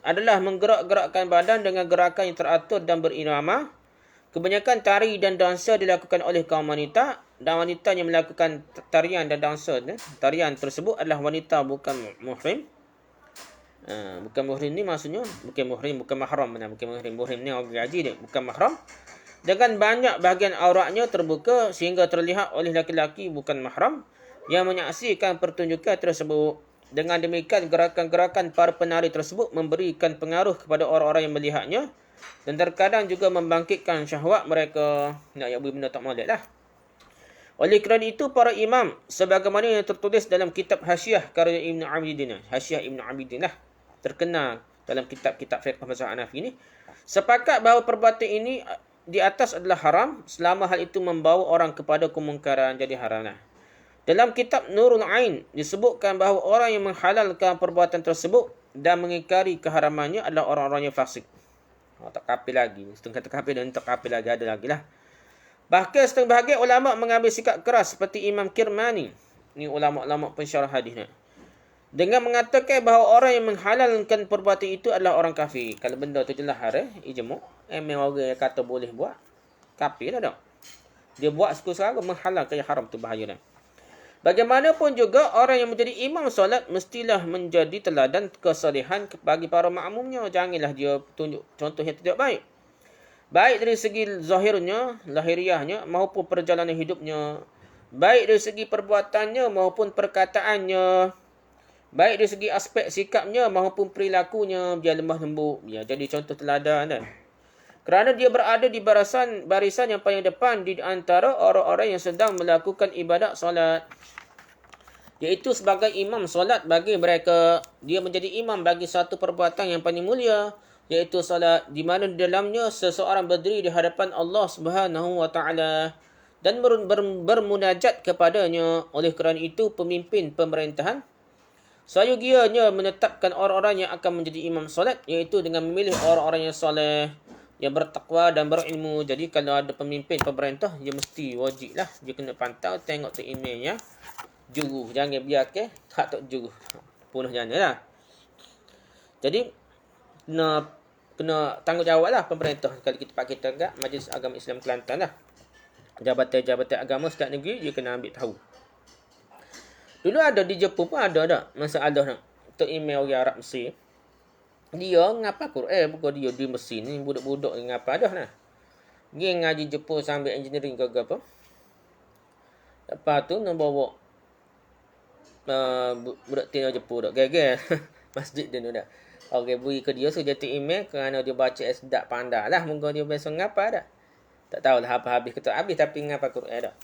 adalah menggerak-gerakkan badan dengan gerakan yang teratur dan berirama. Kebanyakan tari dan dansa dilakukan oleh kaum wanita, dan wanita yang melakukan tarian dan dansa tarian tersebut adalah wanita bukan muhrim. Bukan muhrim ni maksudnya bukan mahram. Muhrim ni orang gaji dia, bukan mahram. Dengan banyak bahagian auratnya terbuka sehingga terlihat oleh laki-laki bukan mahram yang menyaksikan pertunjukan tersebut. Dengan demikian, gerakan-gerakan para penari tersebut memberikan pengaruh kepada orang-orang yang melihatnya dan terkadang juga membangkitkan syahwat mereka. Nak yang benda tak molek lah. Oleh kerana itu, para imam, sebagaimana yang tertulis dalam kitab Hasyiah karya Ibn Abidin, Hasyiah Ibn Abidin lah, terkenal dalam kitab-kitab fiqh mazhab Hanafi ini, sepakat bahawa perbuatan ini di atas adalah haram selama hal itu membawa orang kepada kemungkaran, jadi haram lah. Dalam kitab Nurul Ain disebutkan bahawa orang yang menghalalkan perbuatan tersebut dan mengingkari keharamannya adalah orang-orang yang fasik. Tak kafir lagi. Setengah kata kafir dan tak kafir lagi, ada lagi lah. Bahkan setengah bahagian ulama mengambil sikap keras seperti Imam Kirmani. Ini ulama-ulama pensyarah hadis ni. Dengan mengatakan bahawa orang yang menghalalkan perbuatan itu adalah orang kafir. Kalau benda tu jelas haram, ijma'. Memang orang yang kata boleh buat, kafir lah tak. Dia buat sekurang-kurangnya menghalalkan yang haram tu bahaya dah. Bagaimanapun juga, orang yang menjadi imam solat mestilah menjadi teladan kesalehan bagi para makmumnya. Janganlah dia tunjuk contoh yang tidak baik. Baik dari segi zahirnya, lahiriahnya maupun perjalanan hidupnya. Baik dari segi perbuatannya maupun perkataannya. Baik dari segi aspek sikapnya maupun perilakunya. Dia lemah lembut. Dia jadi contoh teladan kan. Kerana dia berada di barisan yang paling depan di antara orang-orang yang sedang melakukan ibadat solat. Iaitu sebagai imam solat bagi mereka. Dia menjadi imam bagi satu perbuatan yang paling mulia, iaitu solat, di mana di dalamnya seseorang berdiri di hadapan Allah Subhanahu wa taala dan bermunajat kepadanya. Oleh kerana itu, pemimpin pemerintahan seyogianya menetapkan orang-orang yang akan menjadi imam solat, iaitu dengan memilih orang-orang yang soleh, yang bertakwa dan berilmu. Jadi kalau ada pemimpin pemerintah, dia mesti wajib lah, dia kena pantau, tengok tu emailnya, juru. Jangan biarkan hak tak juru punah jana lah. Jadi kena tanggungjawab lah pemerintah. Kalau kita pakai tegak Majlis Agama Islam Kelantan lah, jabatan-jabatan agama setiap negeri dia kena ambil tahu. Dulu ada di Jepun pun ada tak masalah nak untuk email orang Arab Mesir. Dia ngapa Quran, bukan dia di Mesir ni budak-budak ngapa dah nah. Dia ngaji Jepun sambil engineering ke apa. Lepas tu nak bawa budak tina Jepun dak gagal masjid dia dak. Orang beri ke dia, so dia tu email kerana dia baca sedap pandai lah. Moga dia biasa ngapa dah. Tak tahulah apa habis kata habis, tapi ngapa Quran dah.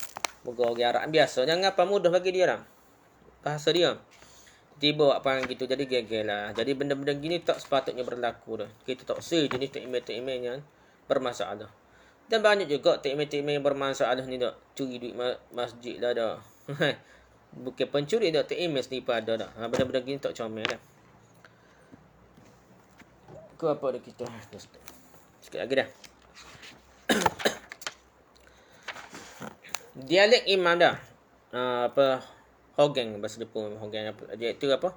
Moga orang Arab biasa jangan ngapa mudah bagi dia dah. Bahasa dia. Tiba buat perang gitu, jadi gagal lah. Jadi benda-benda gini tak sepatutnya berlaku dah. Kita tak usah jenis email yang bermasalah. Dan banyak juga email yang bermasalah ni dah. Curi duit masjid lah dah. Bukan pencuri dah, email sendiri ada dah. Benda-benda gini tak comel dah. Ke apa dah kita? Sikit lagi dah. Dialek imam dah. Hogang bahasa Jepun. Hogang apa? Dia itu apa?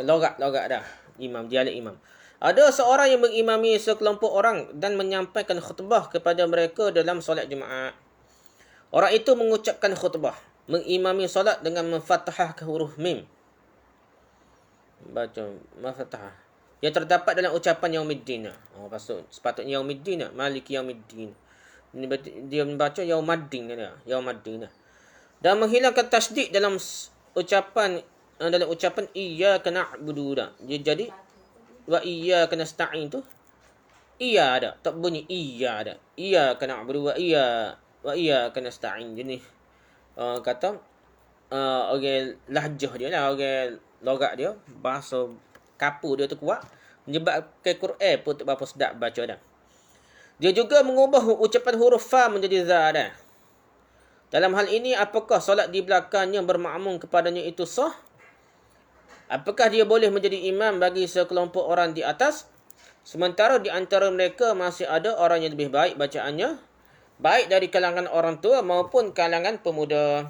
Logat dah. Imam, dialek imam. Ada seorang yang mengimami sekelompok orang dan menyampaikan khutbah kepada mereka dalam solat Jumaat. Orang itu mengucapkan khutbah, mengimami solat dengan memfathah ke huruf mim. Baca memfathah. Yang terdapat dalam ucapan Yaumiddin. Oh, maksud sepatutnya Yaumiddin, Maliki Yaumiddin. Dia membaca Yaumaddin dia, Yaumaddin. Dan menghilangkan tasdid dalam ucapan iyyaka na'budu dah. Jadi wa iyyaka nasta'in tu iya ada, tak bunyi iya ada. Iyyaka na'budu wa iyyaka nasta'in. Jadi kata orang lahjah dia lah, orang logat dia, bahasa kapu dia tu kuat, menyebabkan Quran pun tak berapa sedap baca dah. Dia juga mengubah ucapan huruf fa menjadi za dah. Dalam hal ini, apakah solat di belakangnya bermakmum kepadanya itu sah? Apakah dia boleh menjadi imam bagi sekelompok orang di atas? Sementara di antara mereka masih ada orang yang lebih baik bacaannya, baik dari kalangan orang tua maupun kalangan pemuda.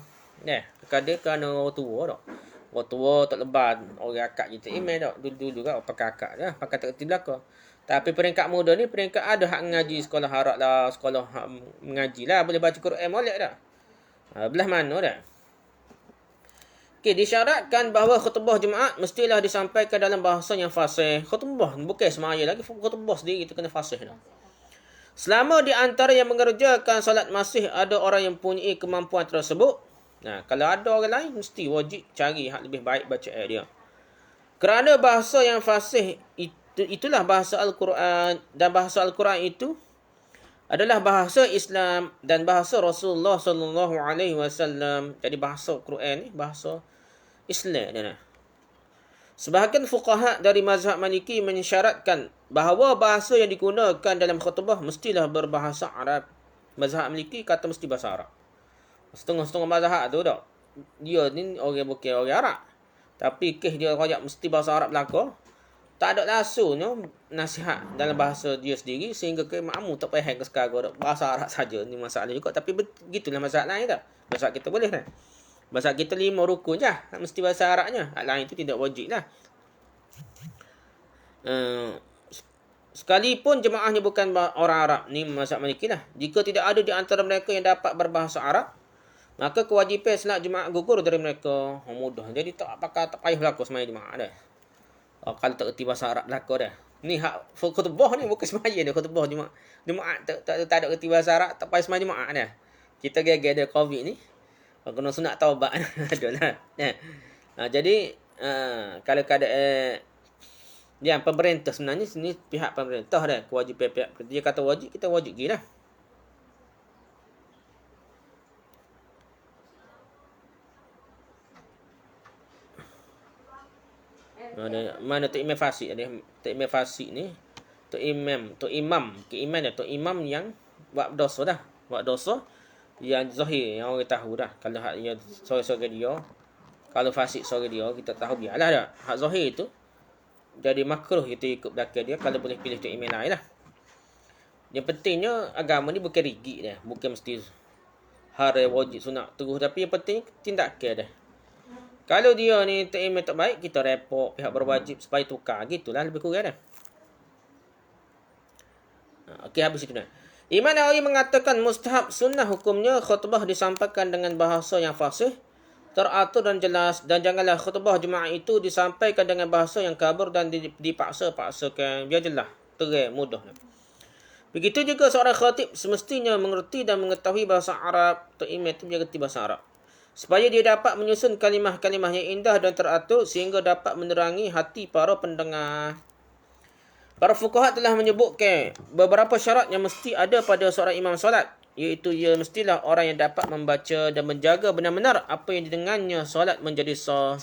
Kerana orang tua tak. Orang tua tak lebat, orang akak je tak imam tak. Dulu juga pakai akak dah, pakai tak kerti belakang. Tapi peringkat muda ni, peringkat ada hak mengaji sekolah harap lah, sekolah hak mengaji lah, boleh baca Quran molek dah. Belah mana dah? Okey, disyaratkan bahawa khutbah Jumaat mestilah disampaikan dalam bahasa yang fasih. Khutbah bukan semaya lagi, khutbah sendiri itu kena fasih dah. Selama di antara yang mengerjakan solat masih ada orang yang mempunyai kemampuan tersebut, kalau ada orang lain mesti wajib cari hak lebih baik bacaan dia. Kerana bahasa yang fasih itulah bahasa Al-Quran, dan bahasa Al-Quran itu adalah bahasa Islam dan bahasa Rasulullah sallallahu alaihi wasallam. Jadi bahasa Quran ni bahasa Islam dia. Sebahagian fuqaha dari mazhab Maliki mensyaratkan bahawa bahasa yang digunakan dalam khutbah mestilah berbahasa Arab. Mazhab Maliki kata mesti bahasa Arab. Setengah-setengah mazhab tu tak. Dia ni orang bukan orang Arab. Tapi dia royak mesti bahasa Arab belaka. Tak ada langsungnya nasihat dalam bahasa dia sendiri sehingga ke makmum tak faham ke sekarang bahasa Arab saja. Ni masalah juga, tapi begitulah masalah lain tak. Bahasa kita boleh kan. Bahasa kita 5 rukun je, mesti bahasa Arabnya. Hak lain tu tidak wajib lah. Sekalipun jemaahnya bukan orang Arab, ni mazhab Maliki lah. Jika tidak ada di antara mereka yang dapat berbahasa Arab, maka kewajipan solat Jumaat gugur dari mereka. Mudah. Jadi tak payah berlaku semaya Jumaat dah. Kalau tak erti bahasa Arab belaka dah. Ni hak khutbah ni bukan semaya dah, khutbah Jumaat tak ada erti bahasa Arab, tak payah semaya Jumaat dah. Kita gaya ada Covid ni. Kena sunat taubat adalah. Jadi kalau keadaan yang pemerintah sebenarnya sini pihak pemerintah dah, kewajipan pihak pemerintah. Dia kata wajib, kita wajib gilah. Mana tu imam fasik ada. Tu imam fasik ni tu imam yang buat dosa dah. Buat dosa yang zahir, yang orang tahu dah. Kalau hak yang sore-sore dia, kalau fasik sore dia, kita tahu biarlah dah. Hak zahir tu jadi makruh kita ikut belakang dia, kalau boleh pilih tu imam lain lah. Yang pentingnya agama ni bukan rigid dah, bukan mesti hari wajib sunat terus, tapi yang penting tindakan dah. Kalau dia ni imam tak baik, kita report pihak berwajib supaya tukar. Gitulah lebih kurang dah. Okey, habis itu dah. Imam Nawawi mengatakan mustahab sunnah hukumnya khutbah disampaikan dengan bahasa yang fasih, teratur dan jelas, dan janganlah khutbah Jumaat itu disampaikan dengan bahasa yang kabur dan dipaksa-paksakan. Biar jelas, terang, mudah. Begitu juga seorang khatib semestinya mengerti dan mengetahui bahasa Arab. Imam itu mengerti bahasa Arab, supaya dia dapat menyusun kalimah-kalimah yang indah dan teratur sehingga dapat menerangi hati para pendengar. Para fuqaha telah menyebutkan beberapa syarat yang mesti ada pada seorang imam solat, iaitu ia mestilah orang yang dapat membaca dan menjaga benar-benar apa yang didengarnya solat menjadi sah.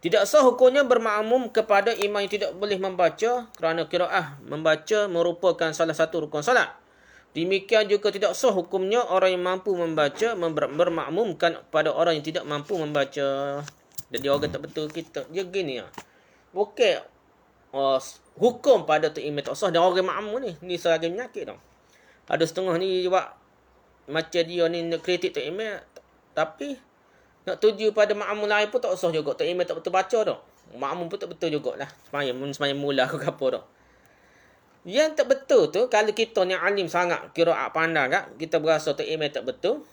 Tidak sah hukumnya bermakmum kepada imam yang tidak boleh membaca, kerana qiraah membaca merupakan salah satu rukun solat. Demikian juga tidak sah hukumnya orang yang mampu membaca bermakmumkan pada orang yang tidak mampu membaca. Jadi orang tak betul kita. Dia gini lah. Bukan hukum pada tu imam tak sah dan orang makmum ni. Ni selagi penyakit tau. Ada setengah ni buat macam dia ni nak kritik tu imam. Tapi nak tuju pada makmum lain pun tak sah juga. Tu imam tak betul baca tau. Makmum pun tak betul jugalah. Semayang mula ke apa tu. Yang tak betul tu, kalau kita ni alim sangat, kiraat pandai tak, kita berasa tu email tak betul,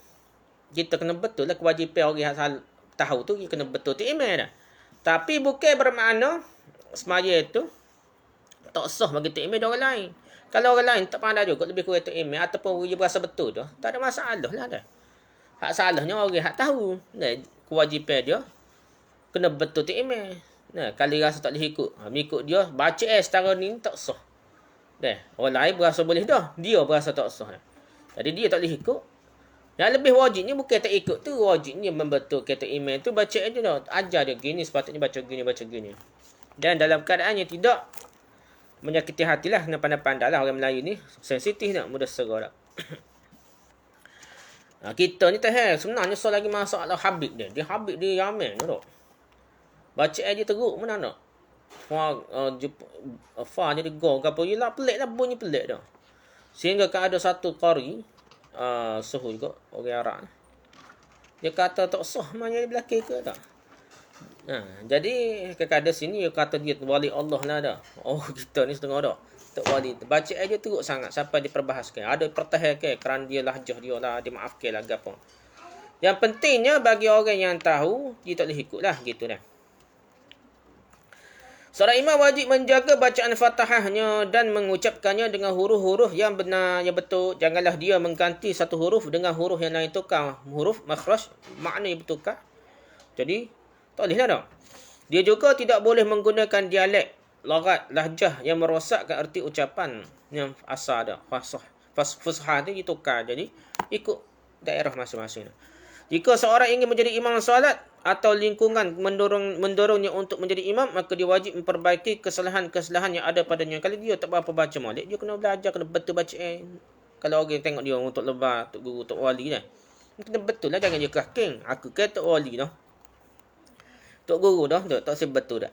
kita kena betul lah kewajipan orang yang tahu tu, kita kena betul tu email dah. Tapi bukan bermakna semaya tu tak sah bagi tu email orang lain. Kalau orang lain tak pandai juga lebih kurang tu email ataupun dia berasa betul tu, tak ada masalah lah dah. Hak salahnya orang hak tahu. Nah, kewajipan dia kena betul tu email. Nah, kalau rasa tak boleh ikut, ikut dia baca setara ni tak sah. Dah, orang lain berasa boleh dah, dia berasa tak sah. Jadi dia tak boleh ikut. Yang lebih wajibnya bukan tak ikut tu, wajibnya membetulkan tu email tu, baca aja dah. Ajar dia gini, sepatutnya baca gini. Dan dalam keadaan yang tidak menyakiti hatilah, kena pandai-pandai lah orang Melayu ni. Sensitif tak, mudah serah tak. Kita ni sebenarnya so lagi masalah habib dia. Dia habib dia Yaman tu. Baca aja teruk mana nak. Fa jadi go ke apa, ialah pelik lah, bunyi pelik dah. Sehingga kan ada satu qari suhu juga orang Arab. Dia kata tak sah mana dia belakang ke tak. Jadi kadang-kadang sini dia kata dia wali Allah lah dah. Oh, kita ni setengah dah. Tak wali. Baca aja teruk sangat sampai diperbahaskan. Ada pertahankan kerana dia lahjah dia lah, dimaafkan lah gapo. Yang pentingnya bagi orang yang tahu, dia tak boleh ikut lah gitu dah. Seorang imam wajib menjaga bacaan Fatihahnya dan mengucapkannya dengan huruf-huruf yang benar, yang betul. Janganlah dia mengganti satu huruf dengan huruf yang lain, tukar huruf makhraj, makna yang bertukar. Jadi tak boleh lah. Dia juga tidak boleh menggunakan dialek, logat, lahjah yang merosakkan erti ucapan yang asal dah. Fusha tu ditukar. Jadi ikut daerah masing-masing. Jika seorang ingin menjadi imam solat atau lingkungan mendorongnya untuk menjadi imam, maka dia wajib memperbaiki kesalahan-kesalahan yang ada padanya. Kalau dia tak berapa baca maulid, dia kena belajar, kena betul bacaan. Kalau orang tengok dia untuk lebar, untuk guru, untuk wali dah, kena betul lah, jangan dia kaking. Aku kata wali dah, tok guru dah, tak sebetul dah.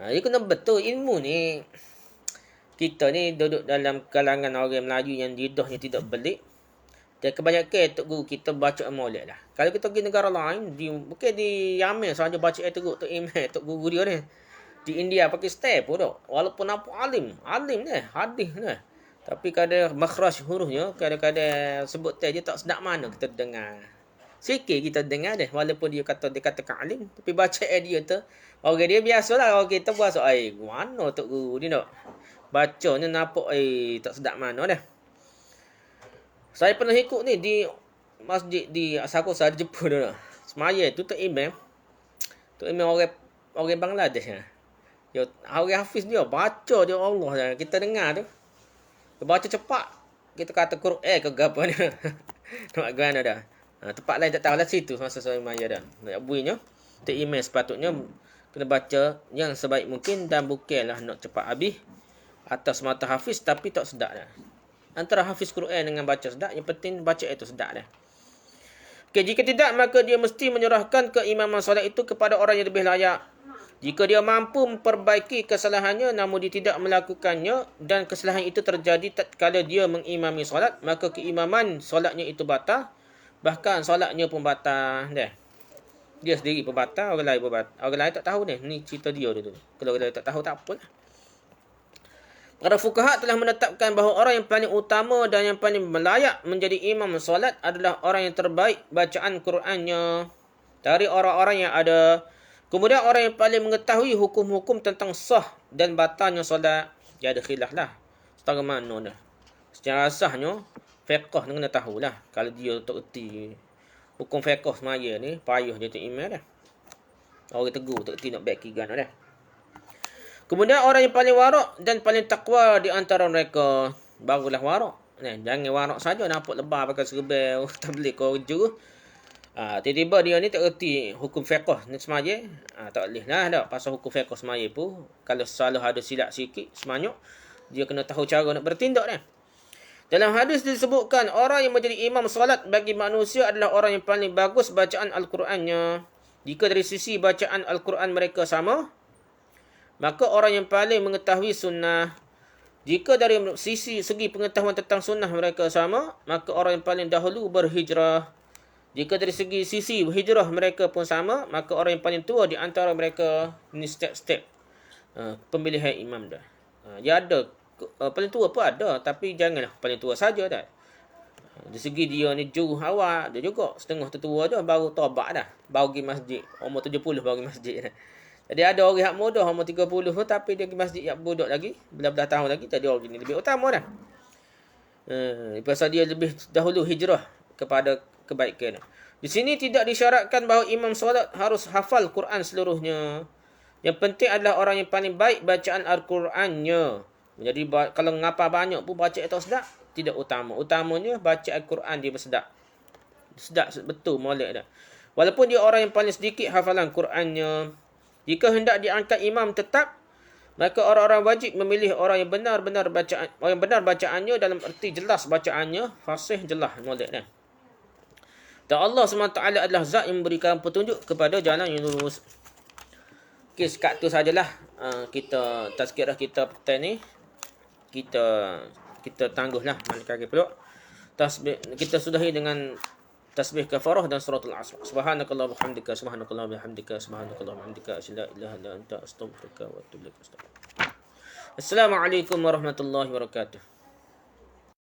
Dia kena betul ilmu ni. Kita ni duduk dalam kalangan orang Melayu yang lidahnya tidak belik. Dan kebanyakan tok guru kita baca maulid lah. Kalau kita pergi negara lain, bukan di Yaman sahaja baca teruk tok imam, tok guru dia ni. Di India, Pakistan pun tak. Walaupun apa alim ni, hadis ni. Tapi kadang makhraj hurufnya, kadang-kadang sebut dia tak sedap mana kita dengar. Sikit kita dengar dia, walaupun dia katakan alim, tapi baca dia tu, orang dia biasalah, orang kita berasa, mana tok guru ni nak. Bacanya nampak, tak sedap mana dah. Saya pernah ikut ni di masjid di Sakosa di Jepun tu. Semaya tu tok imam orang Bangladesh. Dia orang hafiz dia baca dia Allah. Kita dengar tu. Dia baca cepat. Kita kata Quran ke gapo ni. Tak gana dah. Tempat lain tak tahu lah situ masa saya maya dah. Nak bunyinya tok imam sepatutnya kena baca yang sebaik mungkin dan bukanlah nak cepat habis atas mata hafiz tapi tak sedap dah. Antara hafiz Quran dengan baca sedap, yang penting baca itu sedap dah. Okay, jika tidak, maka dia mesti menyerahkan keimaman solat itu kepada orang yang lebih layak. Jika dia mampu memperbaiki kesalahannya namun dia tidak melakukannya dan kesalahan itu terjadi tatkala dia mengimami solat, maka keimaman solatnya itu batal. Bahkan solatnya pun batal dah. Dia sendiri pun batal, orang lain pun batal. Orang lain tak tahu ni. Ni cerita dia dulu. Kalau orang lain tak tahu, tak apalah. Para fuqaha telah menetapkan bahawa orang yang paling utama dan yang paling layak menjadi imam solat adalah orang yang terbaik bacaan Qurannya dari orang-orang yang ada. Kemudian orang yang paling mengetahui hukum-hukum tentang sah dan batalnya solat. Dia ada khilaf lah. Setara mana dah. Secara sahnya, fiqh ni kena tahulah. Kalau dia tak erti hukum fiqh semaya ni, payah dia tak imam dah. Orang tegur, tak erti nak back kigan dah. Kemudian orang yang paling warak dan paling takwa di antara mereka, barulah warak. Jangan warak saja nampak lebar pakai serban tabligh kau juru. Tiba-tiba dia ni tak erti hukum fiqh ni semaya. Tak boleh lah dah. Pasal hukum fiqh semaya pun, kalau salah ada silap sikit semanya, dia kena tahu cara nak bertindak dah. Dalam hadis disebutkan, orang yang menjadi imam solat bagi manusia adalah orang yang paling bagus bacaan Al-Qurannya. Jika dari sisi bacaan Al-Quran mereka sama, maka orang yang paling mengetahui sunnah. Jika dari segi pengetahuan tentang sunnah mereka sama, maka orang yang paling dahulu berhijrah. Jika dari segi sisi hijrah mereka pun sama, maka orang yang paling tua di antara mereka ni step-step pemilihan imam dah. Dia ada paling tua pun ada, tapi janganlah paling tua saja dah. Dari segi dia ni juru awal, dia juga setengah tertua dah baru taubat dah. Baru pergi masjid. Umur 70 baru pergi masjid dah. Jadi ada orang yang muda umur 30 pun tapi dia pergi masjid yang budak lagi, belah-belah tahun lagi, tadi orang ni lebih utama dah. Pasal dia lebih dahulu hijrah kepada kebaikan. Di sini tidak disyaratkan bahawa imam solat harus hafal Quran seluruhnya. Yang penting adalah orang yang paling baik bacaan Al-Qurannya. Jadi kalau ngapa banyak pun baca atau sedap, tidak utama. Utamanya baca Al-Quran dia bersedap. Sedap betul molek dah. Walaupun dia orang yang paling sedikit hafalan Qurannya. Jika hendak diangkat imam tetap, maka orang-orang wajib memilih orang yang benar-benar bacaan, orang yang benar bacaannya dalam erti jelas bacaannya, fasih jelas molek dah. Dan Allah SWT adalah zat yang memberikan petunjuk kepada jalan yang lurus. Okey, sekat tu sajalah kita tazkirah kita petang ni. Kita tangguhlah mana kaki peluk. Tasbih kita sudahi dengan tasbih kafarah dan suratul asr. Subhanakallah bihamdika, subhanakallah bihamdika, subhanakallah bihamdika, la ilaha illa anta, astaghfiruka wa atubu ilaik. Assalamualaikum warahmatullahi wabarakatuh.